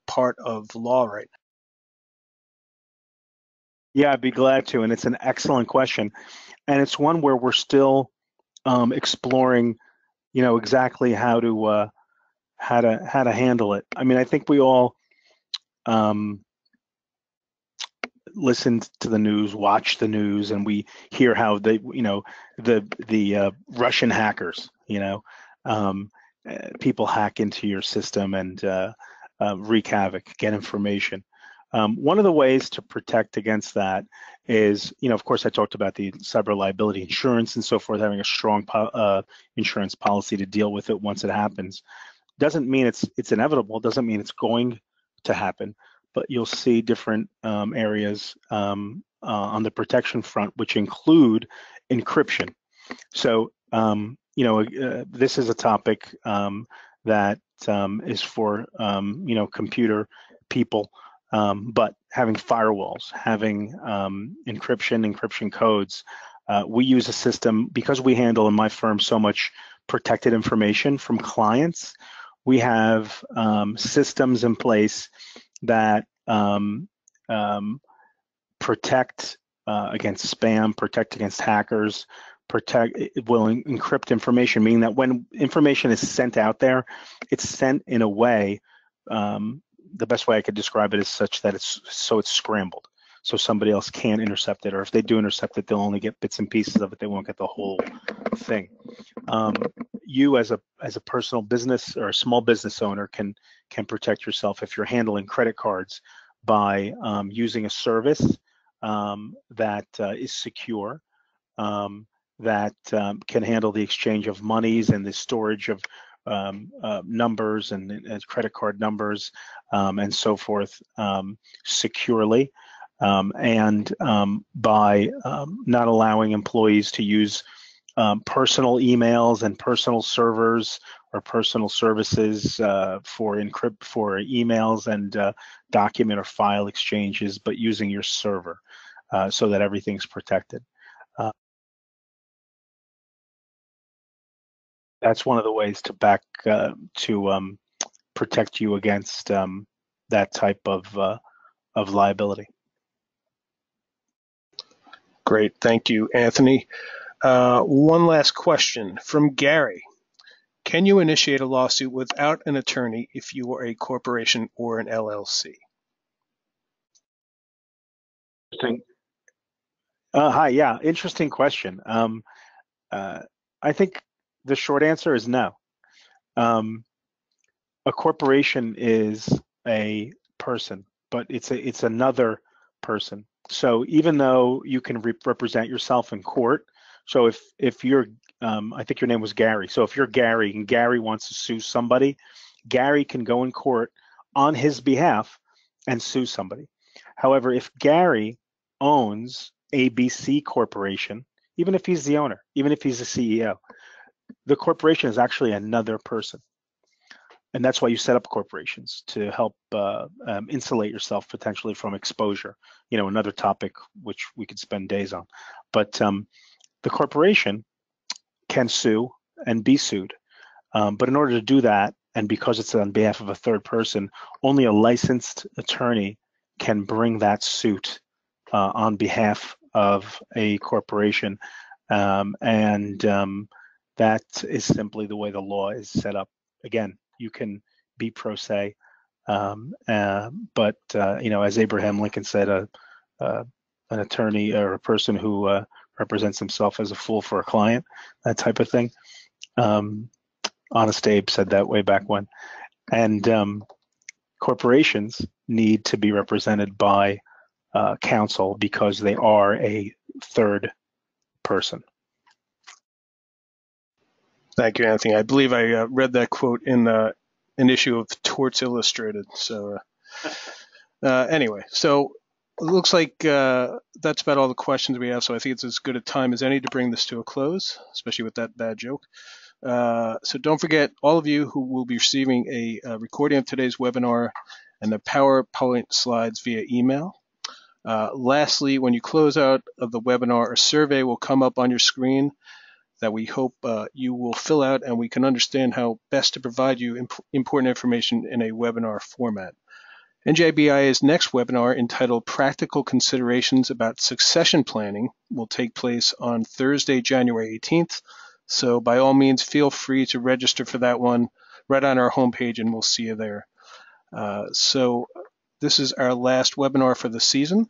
part of law right now. Yeah, I'd be glad to, and it's an excellent question, and it's one where we're still exploring, exactly how to handle it. I mean, I think we all listen to the news, watch the news, and we hear how they, the Russian hackers, people hack into your system and wreak havoc, get information. One of the ways to protect against that is, of course, I talked about the cyber liability insurance and so forth, having a strong insurance policy to deal with it once it happens. Doesn't mean it's inevitable, doesn't mean it's going to happen, but you'll see different areas on the protection front, which include encryption. So, this is a topic that is for, computer people, but having firewalls, having encryption codes. We use a system, because we handle in my firm so much protected information from clients. We have systems in place that protect against spam, protect against hackers, will encrypt information, meaning that when information is sent out there, it's sent in a way, the best way I could describe it is such that it's scrambled, so somebody else can't intercept it, or if they do intercept it, they'll only get bits and pieces of it. They won't get the whole thing. You as a personal business or a small business owner can protect yourself if you're handling credit cards by using a service that is secure, that can handle the exchange of monies and the storage of numbers and credit card numbers and so forth securely, and by not allowing employees to use personal emails and personal servers or personal services for emails and document or file exchanges, but using your server so that everything's protected. That's one of the ways to protect you against that type of liability. Great, thank you, Anthony. One last question from Gary. Can you initiate a lawsuit without an attorney if you are a corporation or an LLC? Hi, yeah, interesting question. I think the short answer is no. A corporation is a person, but it's another person. So even though you can represent yourself in court, so if you're, I think your name was Gary. So if you're Gary and Gary wants to sue somebody, Gary can go in court on his behalf and sue somebody. However, if Gary owns ABC Corporation, even if he's the owner, even if he's the CEO, the corporation is actually another person. And that's why you set up corporations, to help insulate yourself potentially from exposure. Another topic which we could spend days on. But the corporation can sue and be sued. But in order to do that, and because it's on behalf of a third person, only a licensed attorney can bring that suit on behalf of a corporation. That is simply the way the law is set up. Again, you can be pro se, but as Abraham Lincoln said, an attorney or a person who represents himself as a fool for a client, that type of thing. Honest Abe said that way back when. And corporations need to be represented by counsel because they are a third person. Thank you, Anthony. I believe I read that quote in an issue of Torts Illustrated. So anyway, so it looks like that's about all the questions we have. So I think it's as good a time as any to bring this to a close, especially with that bad joke. So don't forget, all of you who will be receiving a recording of today's webinar and the PowerPoint slides via email. Lastly, when you close out of the webinar, a survey will come up on your screen that we hope you will fill out, and we can understand how best to provide you important information in a webinar format. NJBIA's next webinar, entitled Practical Considerations About Succession Planning, will take place on Thursday, January 18th. So by all means, feel free to register for that one right on our homepage, and we'll see you there. So this is our last webinar for the season.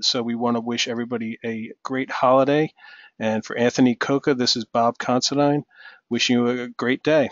So we want to wish everybody a great holiday. And for Anthony Coca, this is Bob Considine, wishing you a great day.